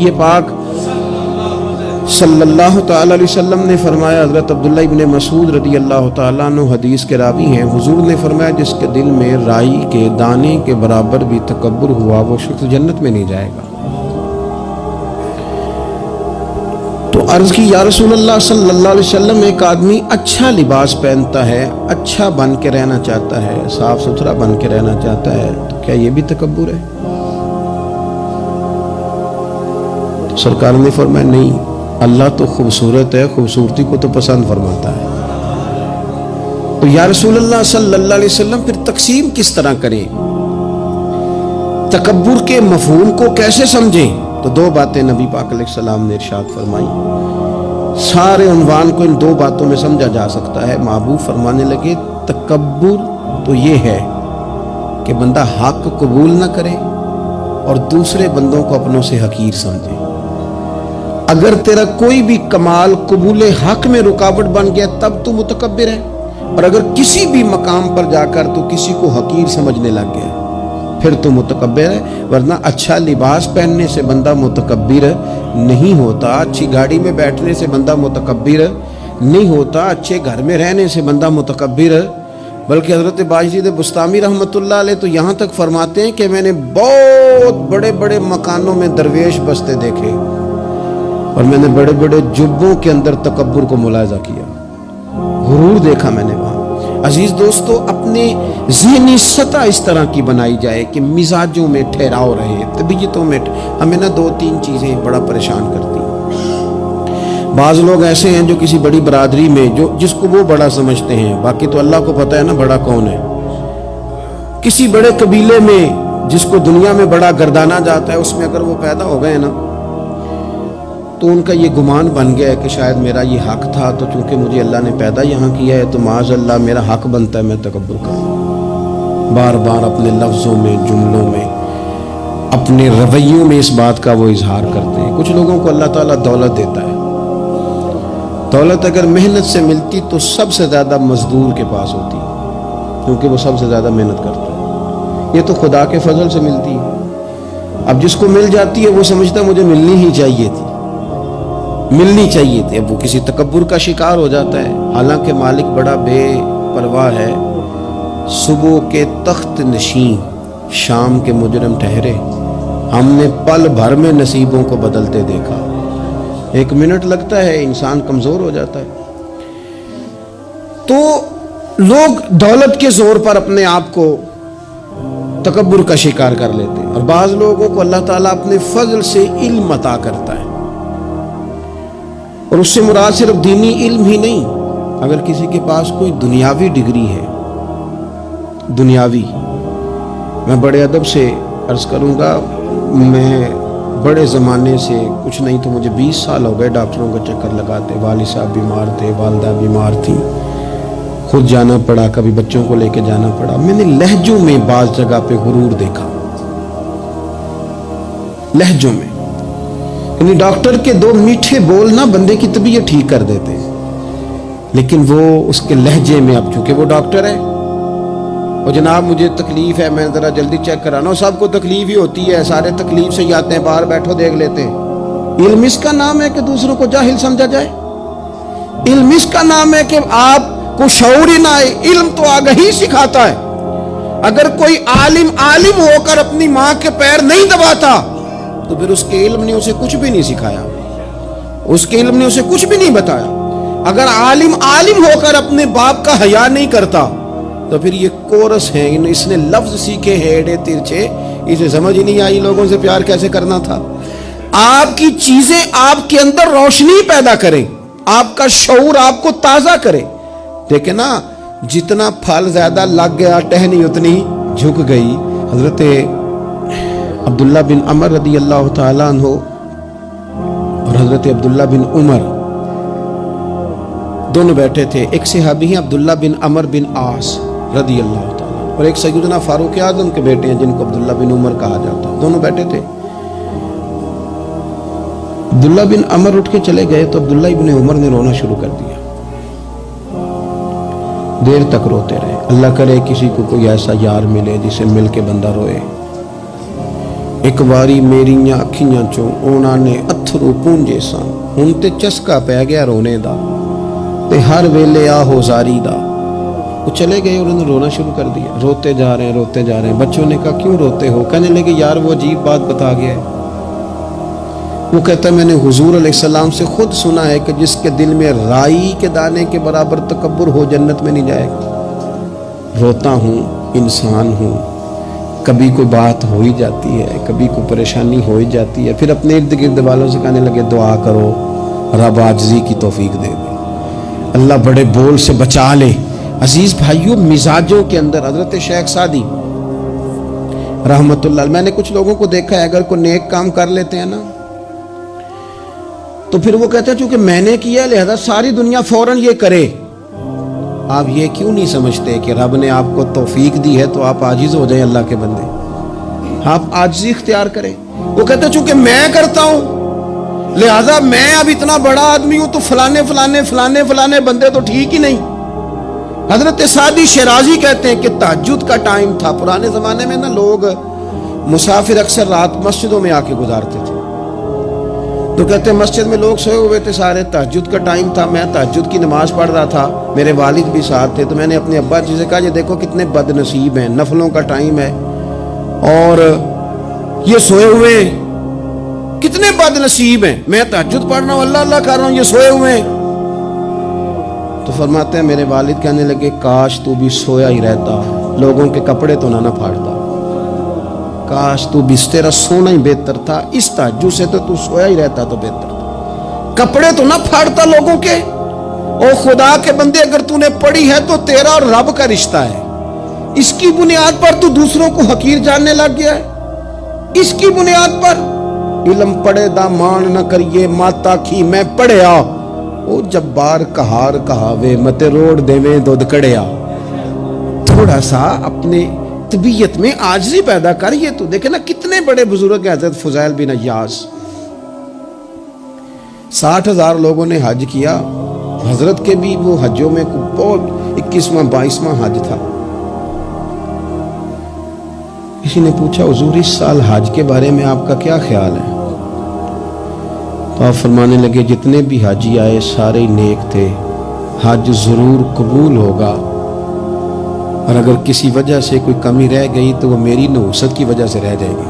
نبی پاک صلی اللہ تعالی علیہ وسلم نے فرمایا، حضرت عبداللہ ابن مسعود رضی اللہ تعالیٰ عنہ حدیث کے راوی ہیں، حضور نے فرمایا جس کے دل میں رائی کے دانے کے برابر بھی تکبر ہوا وہ شخص جنت میں نہیں جائے گا۔ تو عرض کی یا رسول اللہ صلی اللہ علیہ وسلم، ایک آدمی اچھا لباس پہنتا ہے، اچھا بن کے رہنا چاہتا ہے، صاف ستھرا بن کے رہنا چاہتا ہے، تو کیا یہ بھی تکبر ہے؟ تو سرکار نے فرمایا نہیں، اللہ تو خوبصورت ہے، خوبصورتی کو تو پسند فرماتا ہے۔ تو یا رسول اللہ صلی اللہ علیہ وسلم پھر تقسیم کس طرح کریں، تکبر کے مفہوم کو کیسے سمجھیں؟ تو دو باتیں نبی پاک علیہ السلام نے ارشاد فرمائی، سارے عنوان کو ان دو باتوں میں سمجھا جا سکتا ہے۔ محبوب فرمانے لگے تکبر تو یہ ہے کہ بندہ حق قبول نہ کرے اور دوسرے بندوں کو اپنوں سے حقیر سمجھے۔ اگر تیرا کوئی بھی کمال قبول حق میں رکاوٹ بن گیا تب تو متکبر ہے، اور اگر کسی بھی مقام پر جا کر تو کسی کو حقیر سمجھنے لگ گیا پھر تو متکبر ہے۔ ورنہ اچھا لباس پہننے سے بندہ متکبر نہیں ہوتا، اچھی گاڑی میں بیٹھنے سے بندہ متکبر نہیں ہوتا، اچھے گھر میں رہنے سے بندہ متکبر، بلکہ حضرت باجید بستامی رحمۃ اللہ علیہ تو یہاں تک فرماتے ہیں کہ میں نے بہت بڑے بڑے مکانوں میں درویش بستے دیکھے اور میں نے بڑے بڑے جبوں کے اندر تکبر کو ملاحظہ کیا، غرور دیکھا میں نے وہاں۔ عزیز دوستو، اپنے ذہنی سطح اس طرح کی بنائی جائے کہ مزاجوں میں ٹھہراؤ رہے، طبیعتوں میں ہمیں نہ دو تین چیزیں بڑا پریشان کرتی ہیں۔ بعض لوگ ایسے ہیں جو کسی بڑی برادری میں جس کو وہ بڑا سمجھتے ہیں، باقی تو اللہ کو پتہ ہے نا بڑا کون ہے۔ کسی بڑے قبیلے میں جس کو دنیا میں بڑا گردانا جاتا ہے، اس میں اگر وہ پیدا ہو گئے نا تو ان کا یہ گمان بن گیا ہے کہ شاید میرا یہ حق تھا، تو چونکہ مجھے اللہ نے پیدا یہاں کیا ہے تو معاذ اللہ میرا حق بنتا ہے میں تکبر کروں۔ بار بار اپنے لفظوں میں، جملوں میں، اپنے رویوں میں اس بات کا وہ اظہار کرتے ہیں۔ کچھ لوگوں کو اللہ تعالیٰ دولت دیتا ہے، دولت اگر محنت سے ملتی تو سب سے زیادہ مزدور کے پاس ہوتی، کیونکہ وہ سب سے زیادہ محنت کرتا ہے۔ یہ تو خدا کے فضل سے ملتی ہے۔ اب جس کو مل جاتی ہے وہ سمجھتا ہے مجھے ملنی ہی چاہیے تھی، ملنی چاہیے تھی، اب وہ کسی تکبر کا شکار ہو جاتا ہے۔ حالانکہ مالک بڑا بے پرواہ ہے، صبح کے تخت نشین شام کے مجرم ٹھہرے، ہم نے پل بھر میں نصیبوں کو بدلتے دیکھا۔ ایک منٹ لگتا ہے انسان کمزور ہو جاتا ہے۔ تو لوگ دولت کے زور پر اپنے آپ کو تکبر کا شکار کر لیتے ہیں، اور بعض لوگوں کو اللہ تعالیٰ اپنے فضل سے علم عطا کرتا ہے، اور اس سے مراد صرف دینی علم ہی نہیں، اگر کسی کے پاس کوئی دنیاوی ڈگری ہے، دنیاوی، میں بڑے ادب سے عرض کروں گا، میں بڑے زمانے سے کچھ نہیں تو مجھے 20 سال ہو گئے ڈاکٹروں کا چکر لگاتے، والد صاحب بیمار تھے، والدہ بیمار تھی، خود جانا پڑا، کبھی بچوں کو لے کے جانا پڑا۔ میں نے لہجوں میں بعض جگہ پہ غرور دیکھا، لہجوں میں، یعنی ڈاکٹر کے دو میٹھے بول نہ بندے کی طبیعت ٹھیک کر دیتے ہیں، لیکن وہ اس کے لہجے میں، اب چونکہ وہ ڈاکٹر ہے اور جناب مجھے تکلیف ہے، میں ذرا جلدی چیک کرانا، سب کو تکلیف ہی ہوتی ہے، سارے تکلیف سے ہی آتے ہیں، باہر بیٹھو دیکھ لیتے ہیں۔ علم اس کا نام ہے کہ دوسروں کو جاہل سمجھا جائے، علم اس کا نام ہے کہ آپ کو شعور ہی نہ آئے، علم تو آگہی سکھاتا ہے۔ اگر کوئی عالم ہو کر اپنی ماں کے پیر نہیں دباتا تو پھر اس کے علم نے اسے کچھ بھی نہیں سکھایا، اس کے علم نے اسے کچھ بھی نہیں بتایا۔ اگر عالم ہو کر اپنے باپ کا حیا نہیں کرتا تو پھر یہ کورس ہے، اس نے لفظ سیکھے ہیڑے ترچے، اسے سمجھ ہی نہیں آئی لوگوں سے پیار کیسے کرنا تھا۔ آپ کی چیزیں آپ کے اندر روشنی پیدا کریں، آپ کا شعور آپ کو تازہ کرے۔ دیکھیں نا، جتنا پھل زیادہ لگ گیا ٹہنی اتنی جھک گئی۔ حضرت عبداللہ بن عمر رضی اللہ تعالیٰ عنہ اور حضرت عبداللہ بن عمر دونوں بیٹھے تھے، ایک صحابی ہیں عبداللہ بن عمر بن عاص رضی اللہ تعالیٰ، اور ایک سیدنا فاروق اعظم کے بیٹے ہیں جن کو عبداللہ بن عمر کہا جاتا ہے، دونوں بیٹھے تھے۔ عبداللہ بن عمر اٹھ کے چلے گئے تو عبداللہ بن عمر نے رونا شروع کر دیا، دیر تک روتے رہے۔ اللہ کرے کسی کو کوئی ایسا یار ملے جسے مل کے بندہ روئے، ایک باری میریاں اکھیاں چوں اونا نے اتھرو پونجے سن ہن تے چسکا پہ گیا رونے دا تے ہر ویلے آہو زاری دا. وہ چلے گئے اور انہوں نے رونا شروع کر دیا. روتے جا رہے ہیں. بچوں نے کہا کیوں روتے ہو؟ کہنے لگے یار وہ عجیب بات بتا گیا ہے. وہ کہتا ہے میں نے حضور علیہ السلام سے خود سنا ہے کہ جس کے دل میں رائی کے دانے کے برابر تکبر ہو جنت میں نہیں جائے گا. روتا ہوں، انسان ہوں، کبھی کوئی بات ہو ہی جاتی ہے، کبھی کوئی پریشانی ہو ہی جاتی ہے. پھر اپنے ارد گرد والوں سے کہنے لگے دعا کرو رب عاجزی کی توفیق دے دے، اللہ بڑے بول سے بچا لے. عزیز بھائیوں، مزاجوں کے اندر حضرت شیخ سعدی رحمت اللہ علیہ، میں نے کچھ لوگوں کو دیکھا ہے اگر کوئی نیک کام کر لیتے ہیں نا تو پھر وہ کہتے ہیں چونکہ میں نے کیا لہذا ساری دنیا فوراً یہ کرے. آپ یہ کیوں نہیں سمجھتے کہ رب نے آپ کو توفیق دی ہے تو آپ عاجز ہو جائیں اللہ کے بندے، آپ عاجزی اختیار کریں. وہ کہتے ہیں چونکہ میں کرتا ہوں لہذا میں اب اتنا بڑا آدمی ہوں تو فلانے فلانے فلانے فلانے بندے تو ٹھیک ہی نہیں. حضرت سعدی شیرازی کہتے ہیں کہ تہجد کا ٹائم تھا. پرانے زمانے میں نا لوگ مسافر اکثر رات مسجدوں میں آ کے گزارتے تھے، تو کہتے ہیں مسجد میں لوگ سوئے ہوئے تھے سارے، تہجد کا ٹائم تھا، میں تہجد کی نماز پڑھ رہا تھا، میرے والد بھی ساتھ تھے. تو میں نے اپنے ابا جی سے کہا یہ دیکھو کتنے بد نصیب ہیں، نفلوں کا ٹائم ہے اور یہ سوئے ہوئے ہیں، کتنے بد نصیب ہیں. میں تہجد پڑھ رہا ہوں، اللہ اللہ کر رہا ہوں، یہ سوئے ہوئے ہیں. تو فرماتے ہیں میرے والد کہنے لگے کاش تو بھی سویا ہی رہتا، لوگوں کے کپڑے تو نہ پھاڑتا، کاش تو بھی، تیرا سونا ہی بہتر تھا، اس تہجد سے تو سویا ہی رہتا تو بہتر تھا، کپڑے تو نہ پھاڑتا لوگوں کے. او خدا کے بندے اگر تو نے پڑھی ہے تو تیرا اور رب کا رشتہ ہے، اس کی بنیاد پر تو دوسروں کو حقیر جاننے لگ گیا ہے. اس کی بنیاد پر علم پڑھے دا مان نہ کریے ماتا کھی میں پڑھیا، او جبار کہار کہاوے مت روڑ دیویں دودھ کڑیا. تھوڑا سا اپنے طبیعت میں عاجزی پیدا کر. یہ تو دیکھیں نا کتنے بڑے بزرگ ہیں، حضرت فضیل بن عیاض، 60,000 لوگوں نے حج کیا، حضرت کے بھی وہ حجوں میں بہت 21واں 22واں حج تھا. کسی نے پوچھا حضور اس سال حج کے بارے میں آپ کا کیا خیال ہے؟ تو آپ فرمانے لگے جتنے بھی حاجی آئے سارے نیک تھے، حج ضرور قبول ہوگا، اور اگر کسی وجہ سے کوئی کمی رہ گئی تو وہ میری نحوست کی وجہ سے رہ جائے گی.